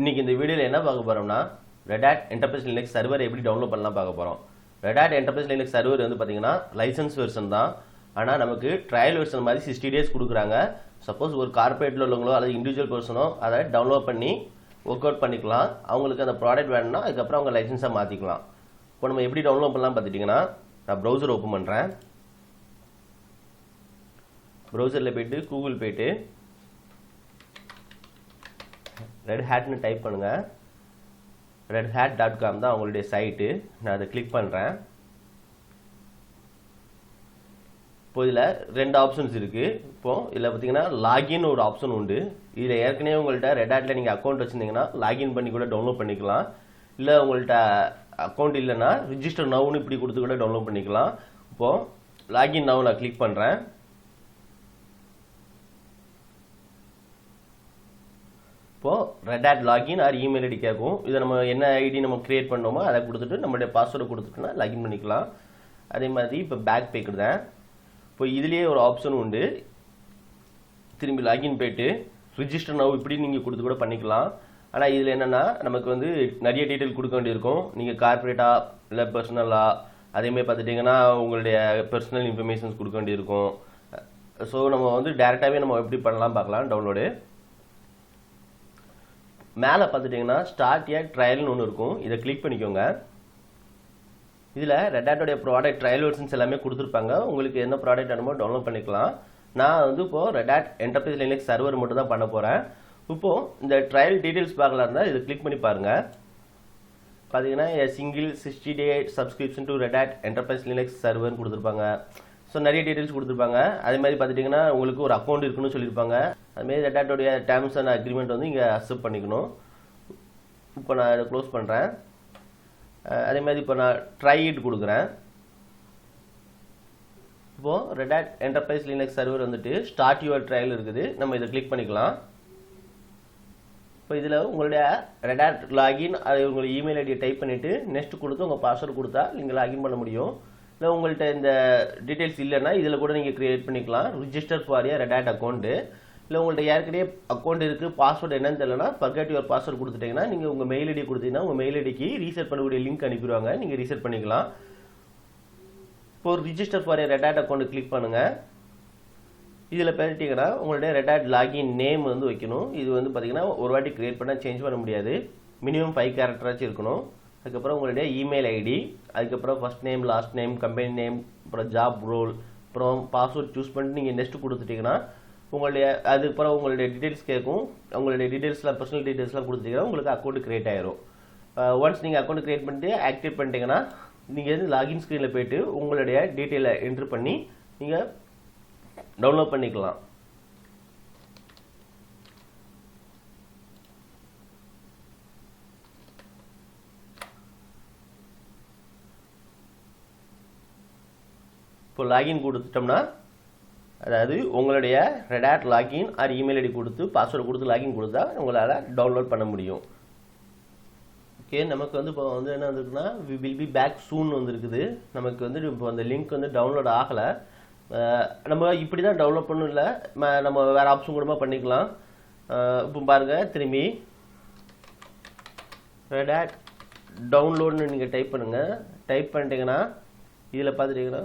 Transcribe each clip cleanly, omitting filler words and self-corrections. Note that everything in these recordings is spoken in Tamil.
இன்னைக்கு இந்த வீடியோவில் என்ன பார்க்க போகிறோம்னா Red Hat Enterprise Linux server எப்படி டவுன்லோட் பண்ணலாம் பார்க்க போகிறோம். Red Hat Enterprise Linux server வந்து பார்த்தீங்கன்னா லைசன்ஸ் வெர்ஷன் தான். ஆனால் நமக்கு ட்ரையல் வெர்ஷன் மாதிரி 60 days கொடுக்குறாங்க. சப்போஸ் ஒரு கார்பரேட்டில் உள்ளவங்களோ அல்லது இண்டிவிஜுவல் பர்சனோ அதை டவுன்லோட் பண்ணி ஒர்க் அவுட் பண்ணிக்கலாம். அவங்களுக்கு அந்த ப்ராடக்ட் வேணும்னா அதுக்கப்புறம் அவங்க லைசன்ஸாக மாற்றிக்கலாம். இப்போ நம்ம எப்படி டவுன்லோட் பண்ணலாம் பார்த்துட்டிங்கன்னா, நான் ப்ரௌசர் ஓப்பன் பண்ணுறேன். ப்ரௌசரில் போய்ட்டு கூகுள் போய்ட்டு ரெட் ஹேட்னு டைப் பண்ணுங்கள். redhat.com தான் அவங்களுடைய சைட்டு. நான் அதை கிளிக் பண்ணுறேன். இப்போ இதில் 2 ஆப்ஷன்ஸ் இருக்குது. இப்போது இதில் பார்த்தீங்கன்னா லாகின் ஒரு ஆப்ஷன் உண்டு. இதில் ஏற்கனவே உங்கள்கிட்ட ரெட் ஹேட்டில் நீங்கள் அக்கௌண்ட் வச்சுருந்தீங்கன்னா லாகின் பண்ணி கூட டவுன்லோட் பண்ணிக்கலாம். இல்லை உங்கள்கிட்ட அக்கௌண்ட் இல்லைன்னா ரிஜிஸ்டர் நவுன்னு இப்படி கொடுத்து கூட டவுன்லோட் பண்ணிக்கலாம். இப்போது லாகின் நவ் நான் கிளிக் பண்ணுறேன். இப்போது Red Hat login or email ID கேட்கும். இதை நம்ம என்ன ஐடி நம்ம கிரியேட் பண்ணோமோ அதை கொடுத்துட்டு நம்மளுடைய பாஸ்வேர்டை கொடுத்துட்டோன்னா லாகின் பண்ணிக்கலாம். அதே மாதிரி இப்போ பேக் போய்க்கிடுதேன். இப்போ இதுலேயே ஒரு ஆப்ஷன் உண்டு. திரும்பி லாகின் போய்ட்டு ரிஜிஸ்டர் நவ் இப்படி நீங்கள் கொடுத்து கூட பண்ணிக்கலாம். ஆனால் இதில் என்னென்னா நமக்கு வந்து நிறைய டீட்டெயில் கொடுக்க வேண்டியிருக்கும். நீங்கள் கார்பரேட்டாக இல்லை பர்சனலாக அதேமாதிரி பார்த்துட்டிங்கன்னா உங்களுடைய பர்சனல் இன்ஃபர்மேஷன்ஸ் கொடுக்க வேண்டியிருக்கும். ஸோ நம்ம வந்து டேரெக்டாகவே நம்ம எப்படி பண்ணலாம் பார்க்கலாம். டவுன்லோடு மேலே பார்த்துட்டிங்கன்னா ஸ்டார்ட் ஏ ட்ரையல்னு ஒன்று இருக்கும். இதை கிளிக் பண்ணிக்கோங்க. இதில் ரெட் ஹேட்டோடைய ப்ராடக்ட் ட்ரையல் வெர்ஷன்ஸ் எல்லாமே கொடுத்துருப்பாங்க. உங்களுக்கு என்ன ப்ராடக்ட் வேணுமோ டவுன்லோட் பண்ணிக்கலாம். நான் வந்து இப்போது Red Hat Enterprise Linux server மட்டும் தான் பண்ண போகிறேன். இப்போது இந்த ட்ரையல் டீட்டெயில்ஸ் பார்க்கலாம் இருந்தால் இதை கிளிக் பண்ணி பாருங்கள். பார்த்தீங்கன்னா single 60 day subscription to Red Hat Enterprise Linux சர்வர்னு கொடுத்துருப்பாங்க. ஸோ நிறைய டீட்டெயில்ஸ் கொடுத்துருப்பாங்க. அதே மாதிரி பார்த்துட்டிங்கன்னா உங்களுக்கு ஒரு அக்கௌண்ட் இருக்குன்னு சொல்லியிருப்பாங்க. அதுமாரி ரெட் ஹேட்டோடைய டேர்ம்ஸ் அண்ட் அக்ரிமெண்ட் வந்து இங்கே அக்செப்ட் பண்ணிக்கணும். இப்போ நான் இதை க்ளோஸ் பண்ணுறேன். அதே மாதிரி இப்போ நான் ட்ரை இட் கொடுக்குறேன். இப்போது Red Hat Enterprise Linux server வந்துட்டு ஸ்டார்ட் யுவர் ட்ரையல் இருக்குது. நம்ம இதை கிளிக் பண்ணிக்கலாம். இப்போ இதில் உங்களுடைய ரெட் ஹேட் லாகின் அது உங்களுடைய இமெயில் ஐடியை டைப் பண்ணிவிட்டு நெக்ஸ்ட் கொடுத்து உங்கள் பாஸ்வேர்டு கொடுத்தா நீங்கள் லாகின் பண்ண முடியும். இல்லை உங்கள்கிட்ட இந்த டீட்டெயில்ஸ் இல்லைன்னா இதில் கூட நீங்கள் க்ரியேட் பண்ணிக்கலாம். Register for a Red Hat account. இல்லை உங்கள்கிட்ட ஏற்கனவே அக்கௌண்ட் இருக்குது, பாஸ்வேர்டு என்னன்னு தெரியலனா ஃபர்கெட் யுவர் பாஸ்வேர்டு கொடுத்துட்டிங்கன்னா நீங்கள் உங்கள் மெயில் ஐடி கொடுத்தீங்கன்னா உங்கள் மெயில் ஐடிக்கு ரீசெட் பண்ணக்கூடிய லிங்க் அனுப்பிடுவாங்க. நீங்கள் ரீசெட் பண்ணிக்கலாம். இப்போ register for a Red Hat account click பண்ணுங்கள். இதில் பார்த்திங்கன்னா உங்களுடைய ரெட் ஹேட் லாகின் நேம் வந்து வைக்கணும். இது வந்து பார்த்திங்கன்னா ஒரு வாட்டி க்ரியேட் பண்ணால் சேஞ்ச் பண்ண முடியாது. மினிமம் 5 கேரக்டராச்சும் இருக்கணும். அதுக்கப்புறம் உங்களுடைய இமெயில் ஐடி, அதுக்கப்புறம் first name, last name, company name, அப்புறம் ஜாப் ரோல், அப்புறம் பாஸ்வேர்ட் சூஸ் பண்ணிட்டு நீங்கள் நெக்ஸ்ட் கொடுத்துட்டிங்கன்னா உங்களுடைய அதுக்கப்புறம் உங்களுடைய டீட்டெயில்ஸ் கேட்கும். உங்களுடைய டீட்டெயில்ஸ்லாம் பர்சனல் டீட்டெயில்ஸ்லாம் கொடுத்துட்டிங்கன்னா உங்களுக்கு அக்கௌண்ட் க்ரியேட் ஆயிரும். ஒன்ஸ் நீங்கள் அக்கௌண்ட் க்ரியேட் பண்ணிட்டு ஆக்டிவேட் பண்ணிட்டீங்கன்னா நீங்கள் வந்து லாகின் ஸ்க்ரீனில் போய்ட்டு உங்களுடைய டீட்டெயிலை என்ட்ரு பண்ணி நீங்கள் டவுன்லோட் பண்ணிக்கலாம். இப்போ லாகின் கொடுத்துட்டோம்னா அதாவது உங்களுடைய Red Hat login or email ID கொடுத்து பாஸ்வேர்டு கொடுத்து லாகின் கொடுத்தா உங்களால் டவுன்லோட் பண்ண முடியும். ஓகே, நமக்கு வந்து இப்போ வந்து என்ன வந்துருக்குன்னா வில் பி பேக் சூன் வந்துருக்குது. நமக்கு வந்து இப்போ அந்த லிங்க் வந்து டவுன்லோட் ஆகலை. நம்ம இப்படி தான் டவுன்லோட் பண்ணணும், இல்லை நம்ம வேறு ஆப்ஷன் கூட பண்ணிக்கலாம். இப்போ பாருங்கள், திரும்பி ரெட் ஹேட் டவுன்லோட்னு நீங்கள் டைப் பண்ணுங்கள். டைப் பண்ணிட்டீங்கன்னா இதில் பார்த்துட்டிங்கன்னா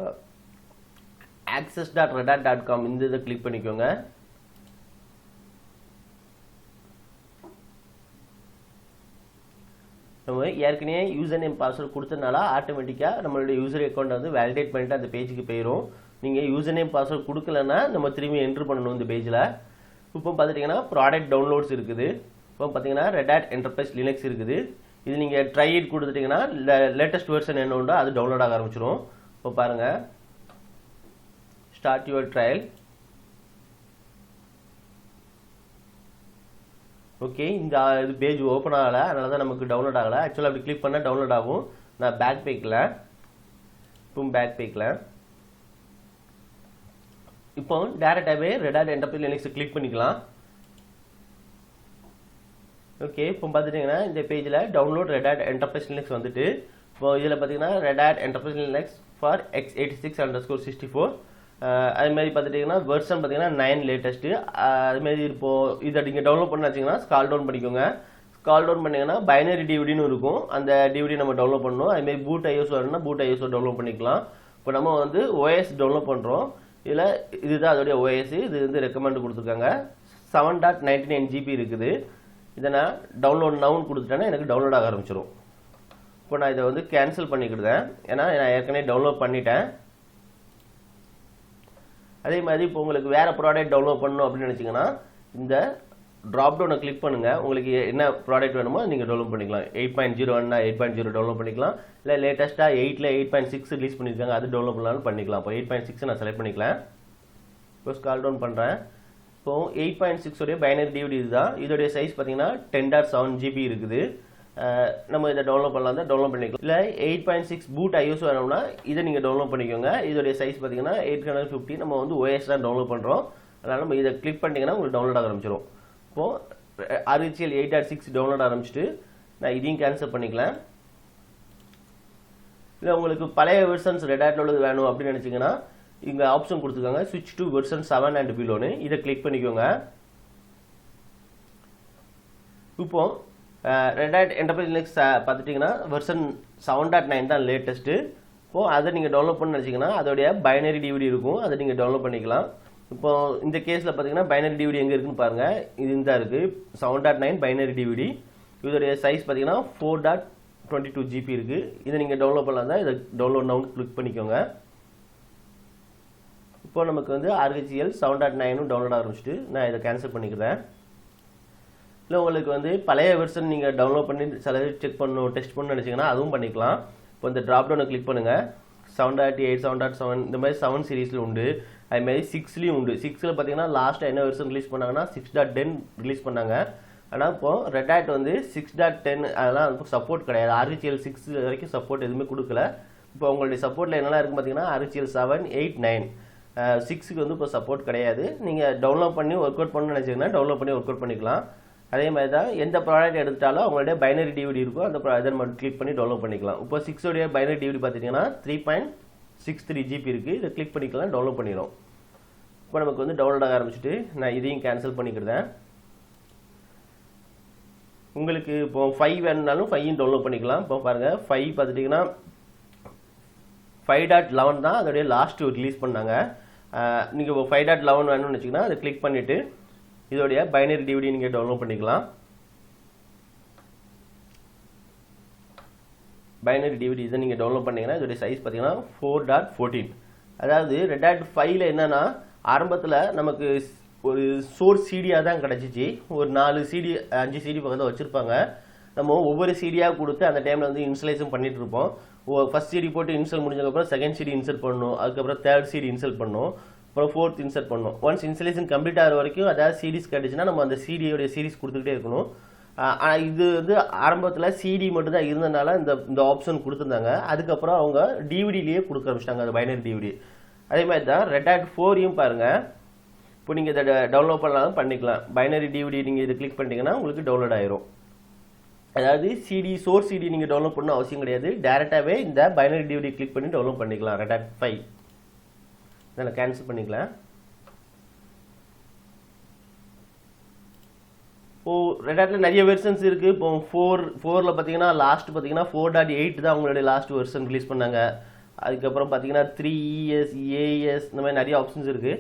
access.redhat.com இந்த இதை கிளிக் பண்ணிக்கோங்க. நம்ம ஏற்கனவே யூசர் நேம் பாஸ்வேர்டு கொடுத்தனால ஆட்டோமேட்டிக்காக நம்மளுடைய யூசர் அக்கௌண்ட் வந்து வேலிடேட் பண்ணிட்டு அந்த பேஜுக்கு போயிடும். நீங்கள் யூசர் நேம் பாஸ்வேர்டு கொடுக்கலன்னா நம்ம திரும்பி என்ட்ரு பண்ணணும் இந்த பேஜில். இப்போ பார்த்துட்டிங்கன்னா ப்ராடக்ட் டவுன்லோட்ஸ் இருக்குது. இப்போ பார்த்தீங்கன்னா ரெட் ஹேட் என்டர்பிரைஸ் லினக்ஸ் இருக்குது. இது நீங்கள் ட்ரை இட் கொடுத்துட்டிங்கன்னா லேட்டஸ்ட் வெர்ஷன் என்ன உண்டோ அது டவுன்லோட் ஆக ஆரம்பிச்சிடும். இப்போ பாருங்கள், ஸ்டார்ட் யுவர் ட்ரையல். ஓகே, இந்த இது பேஜ் ஓப்பன் ஆகலை, அதனால தான் நமக்கு டவுன்லோட் ஆகலை. ஆக்சுவலாக அப்படி கிளிக் பண்ணால் டவுன்லோட் ஆகும். நான் பேக் போய்க்கல. இப்போ பேக் போய்க்கல. இப்போ டேரெக்டாகவே Red Hat Enterprise Linux click பண்ணிக்கலாம். ஓகே, இப்போ பார்த்துட்டிங்கன்னா இந்த பேஜில் download Red Hat Enterprise Linux வந்துட்டு இப்போ இதில் பார்த்தீங்கன்னா Red Hat Enterprise Linux for x86_64 அதுமாதிரி பார்த்துட்டிங்கன்னா வெர்ஷன் பார்த்தீங்கன்னா 9 லேட்டஸ்ட்டு. அதுமாரி இப்போது இதை நீங்கள் டவுன்லோட் பண்ண வச்சிங்கன்னா ஸ்கால் டவுன் பண்ணிக்கோங்க. ஸ்கால் டவுன் பண்ணிங்கன்னா பைனரி டிவிடின்னு இருக்கும், அந்த டிவிடி நம்ம டவுன்லோட் பண்ணணும். அதுமாதிரி பூட் ஐஎஸ் வரணும்னா பூட் ஐஎஸ்ஓ டவுன்லோட் பண்ணிக்கலாம். இப்போ நம்ம வந்து ஓஎஸ் டவுன்லோட் பண்ணுறோம். இதில் இதுதான் அதோடைய ஓஎஸ். இது வந்து ரெக்கமெண்ட் கொடுத்துருக்காங்க. 7.99 GB இருக்குது. இதை நான் டவுன்லோட் நவுன்னு கொடுத்துட்டேன்னா எனக்கு டவுன்லோட் ஆக ஆரம்பிச்சிடும். இப்போ நான் இதை வந்து கேன்சல் பண்ணிக்கிடுதேன், ஏன்னா நான் ஏற்கனவே டவுன்லோட் பண்ணிட்டேன். அதே மாதிரி இப்போ உங்களுக்கு வேறு ப்ராடக்ட் டவுன்லோட் பண்ணணும் அப்படின்னு நினச்சிங்கன்னா இந்த ட்ராப் டவுனை கிளிக் பண்ணுங்கள். உங்களுக்கு என்ன ப்ராடக்ட் வேணுமோ நீங்கள் டவுன்லோட் பண்ணிக்கலாம். 8.0 8.0 டவுன்லோட் பண்ணிக்கலாம். இல்லை லேட்டஸ்ட்டாக 8ல் 8.6 ரிலீஸ் பண்ணியிருக்காங்க, அது டவுன்லோட் பண்ணலாம்னு பண்ணிக்கலாம். இப்போ 8.6 நான் செலக்ட் பண்ணிக்கலாம். இப்போ ஸ்கால் டவுன் பண்ணுறேன். இப்போ 8.6 உடைய பைனரி டிவிடி இதுதான். இதோடைய சைஸ் பார்த்தீங்கன்னா 10.7 GB இருக்குது. நம்ம இதை டவுன்லோட் பண்ணலாம் தான் டவுன்லோட் பண்ணிக்கலாம். இல்லை 8.6 பூட் ஐஎஸ் வேணும்னா இதை நீங்கள் டவுன்லோட் பண்ணிக்கோங்க. இதோடைய சைஸ் பார்த்தீங்கன்னா 850. நம்ம வந்து ஓஎஸ் தான் டவுன்லோட் பண்ணுறோம், அதனால் நம்ம இதை கிளிக் பண்ணிட்டீங்கன்னா உங்களுக்கு டவுன்லோட் ஆக ஆரம்பிச்சிடும். இப்போது RHEL 8.6 டவுன்லோட் ஆரம்பிச்சுட்டு நான் இதையும் கேன்சல் பண்ணிக்கலாம். இல்லை உங்களுக்கு பழைய வெர்ஷன்ஸ் ரெட் ஹேட்ல உள்ளது வேணும் அப்படின்னு நினச்சிங்கன்னா இங்கே ஆப்ஷன் கொடுத்துருக்காங்க, ஸ்விட்ச் டு வெர்ஷன் 7 and below. இதை கிளிக் பண்ணிக்கோங்க. இப்போ ரெட் ஹேட் என்டர்பிரைஸ் லினக்ஸ் பார்த்துட்டிங்கன்னா வெர்ஷன் 7.9 தான் லேட்டஸ்ட்டு. இப்போது அதை நீங்கள் டவுன்லோட் பண்ணி நினச்சிங்கன்னா அதோடைய பைனரி டிவிடி இருக்கும், அதை நீங்கள் டவுன்லோட் பண்ணிக்கலாம். இப்போ இந்த கேஸில் பார்த்தீங்கன்னா பைனரி டிவிடி எங்கே இருக்குன்னு பாருங்கள். இது இந்த இருக்குது 7.9 பைனரி டிவிடி. இதோடைய சைஸ் பார்த்தீங்கன்னா 4.22 GB இருக்குது. இதை நீங்கள் டவுன்லோட் பண்ணலாம் தான். இதை டவுன்லோட் நவுன் கிளிக் பண்ணிக்கோங்க. இப்போ நமக்கு வந்து RHEL 7.9 டவுன்லோட் ஆரம்பிச்சுட்டு நான் இதை கேன்சல் பண்ணிக்கிறேன். இல்லை உங்களுக்கு வந்து பழைய வெர்ஷன் நீங்கள் டவுன்லோட் பண்ணி சில செக் பண்ணணும் டெஸ்ட் பண்ணணும்னு நினச்சிங்கன்னா அதுவும் பண்ணிக்கலாம். இப்போ இந்த ட்ராப் டவுனை கிளிக் பண்ணுங்கள். 7.8 7.7 இந்த மாதிரி 7 சீரீஸில் உண்டு. அதுமாதிரி 6லேயும் உண்டு. 6ல் பார்த்தீங்கன்னா லாஸ்ட்டாக என்ன வெர்ஷன் ரிலீஸ் பண்ணாங்கன்னா 6.10 ரிலீஸ் பண்ணாங்க. ஆனால் இப்போது ரெட் ஹேட் வந்து 6.10 அதெல்லாம் சப்போர்ட் கிடையாது. RHEL 6 வரைக்கும் சப்போர்ட் எதுவுமே கொடுக்கல. இப்போ உங்களுடைய சப்போர்ட்டில் என்னெல்லாம் இருக்குன்னு பார்த்தீங்கன்னா RHEL 7 8 9 6க்கு வந்து இப்போ சப்போர்ட் கிடையாது. நீங்கள் டவுன்லோட் பண்ணி ஒர்க் அவுட் பண்ணணும்னு நினச்சிங்கன்னா டவுன்லோட் பண்ணி ஒர்க் அவுட் பண்ணிக்கலாம். அதே மாதிரி தான் எந்த ப்ராடக்ட் எடுத்தாலும் அவங்களுடைய பைனரி டிவிடி இருக்கும், அந்த இதை மட்டும் கிளிக் பண்ணி டவுன்லோட் பண்ணிக்கலாம். இப்போ 6உடைய பைனரி டிவிடி பார்த்துட்டிங்கன்னா 3.63 GB இருக்குது. இதை கிளிக் பண்ணிக்கலாம், டவுன்லோட் பண்ணிடும். இப்போ நமக்கு வந்து டவுன்லோட் ஆக ஆரம்பிச்சுட்டு நான் இதையும் கேன்சல் பண்ணிக்கிறேன். உங்களுக்கு இப்போ 5 வேணுனாலும் 5யும் டவுன்லோட் பண்ணிக்கலாம். இப்போ பாருங்கள் 5 பார்த்துட்டிங்கன்னா 5.11 தான் அதோடைய லாஸ்ட் ரிலீஸ் பண்ணாங்க. நீங்கள் இப்போ 5.11 வேணும்னு வச்சிங்கன்னா அதை கிளிக் பண்ணிவிட்டு இதோடைய பைனரி டிவிடி நீங்கள் டவுன்லோட் பண்ணிக்கலாம். பைனரி டிவிடி இதை நீங்கள் டவுன்லோட் பண்ணிங்கன்னா இதோடைய சைஸ் பார்த்தீங்கன்னா 4.14. அதாவது ரெட் ஹேட் 5ல் என்னென்னா ஆரம்பத்தில் நமக்கு ஒரு சோர்ஸ் சீடியாக தான் கிடச்சிச்சு. ஒரு 4 CD 5 CD பக்கத்தில் வச்சுருப்பாங்க. நம்ம ஒவ்வொரு சீடியாக கொடுத்து அந்த டைமில் வந்து இன்ஸ்டலேஷன் பண்ணிட்டு இருப்போம். ஃபர்ஸ்ட் CD போட்டு இன்ஸ்டால் முடிஞ்சதுக்கப்புறம் செகண்ட் CD இன்ஸ்டால் பண்ணணும், அதுக்கப்புறம் தேர்ட் CD இன்ஸ்டால் பண்ணணும், அப்புறம் ஃபோர்த் இன்சர்ட் பண்ணணும். ஒன்ஸ் இன்ஸ்டலேஷன் கம்ப்ளீட் ஆகிற வரைக்கும் அதாவது சீரிஸ் கிடச்சுன்னா நம்ம அந்த சிடியோடைய சீரிஸ் கொடுத்துக்கிட்டே இருக்கணும். ஆனால் இது வந்து ஆரம்பத்தில் சிடி மட்டும்தான் இருந்ததுனால இந்த ஆப்ஷன் கொடுத்துருந்தாங்க. அதுக்கப்புறம் அவங்க டிவிடிலேயே கொடுக்க ஆரம்பிச்சிட்டாங்க, அந்த பைனரி டிவிடி. அதே மாதிரி தான் ரெட் ஹேட் 4யும் பாருங்கள். இப்போ நீங்கள் இதை டவுன்லோட் பண்ணாலும் பண்ணிக்கலாம். பைனரி டிவிடி நீங்கள் இதை கிளிக் பண்ணிட்டீங்கன்னா உங்களுக்கு டவுன்லோட் ஆயிரும். அதாவது சோர்ஸ் சிடி நீங்கள் டவுன்லோட் பண்ணணும் அவசியம் கிடையாது. டேரெக்டாகவே இந்த பைனரி டிவிடி கிளிக் பண்ணி டவுன்லோட் பண்ணிக்கலாம். ரெட் ஹேட் 5 இதை கேன்சல் பண்ணிக்கலாம். இப்போது ரெட் ஹேட்டில் நிறைய வெர்ஷன்ஸ் இருக்குது. இப்போ 4ல் பார்த்தீங்கன்னா லாஸ்ட் பார்த்தீங்கன்னா 4.8 தான் அவங்களுடைய லாஸ்ட் வெர்ஷன் ரிலீஸ் பண்ணாங்க. அதுக்கப்புறம் பார்த்தீங்கன்னா 3ES AES இந்த மாதிரி நிறைய ஆப்ஷன்ஸ் இருக்குது.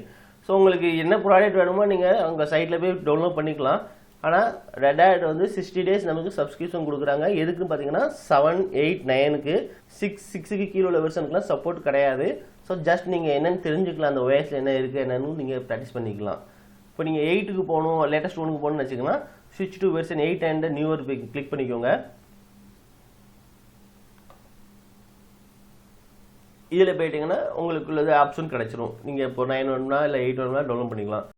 ஸோ உங்களுக்கு என்ன ப்ராடக்ட் வேணுமோ நீங்கள் உங்கள் சைட்டில் போய் டவுன்லோட் பண்ணிக்கலாம். ஆனால் ரெட் ஹேட் வந்து 60 days நமக்கு சப்ஸ்கிரிப்ஷன் கொடுக்குறாங்க. எதுக்குன்னு பார்த்தீங்கன்னா 7 8 9க்கு 6க்கு கீழே உள்ள வெர்ஷனுக்குலாம் சப்போர்ட் கிடையாது. ஸோ ஜஸ்ட் நீங்கள் என்னென்னு தெரிஞ்சுக்கலாம், அந்த ஓஎஸில் என்ன இருக்குது என்னன்னு நீங்கள் ப்ராக்டிஸ் பண்ணிக்கலாம். இப்போ நீங்கள் 8க்கு போகணும், லேட்டஸ்ட் 1க்கு போகணும்னு வச்சுக்கலாம், ஸ்விட்ச் to version 8 and newer click பண்ணிக்கோங்க. இதில் போயிட்டீங்கன்னா உங்களுக்கு உள்ளது ஆப்ஷன் கிடச்சிரும். நீங்கள் இப்போ 9 வேணும்னா இல்லை 8 வேணும்னா டவுன்லோட் பண்ணிக்கலாம்.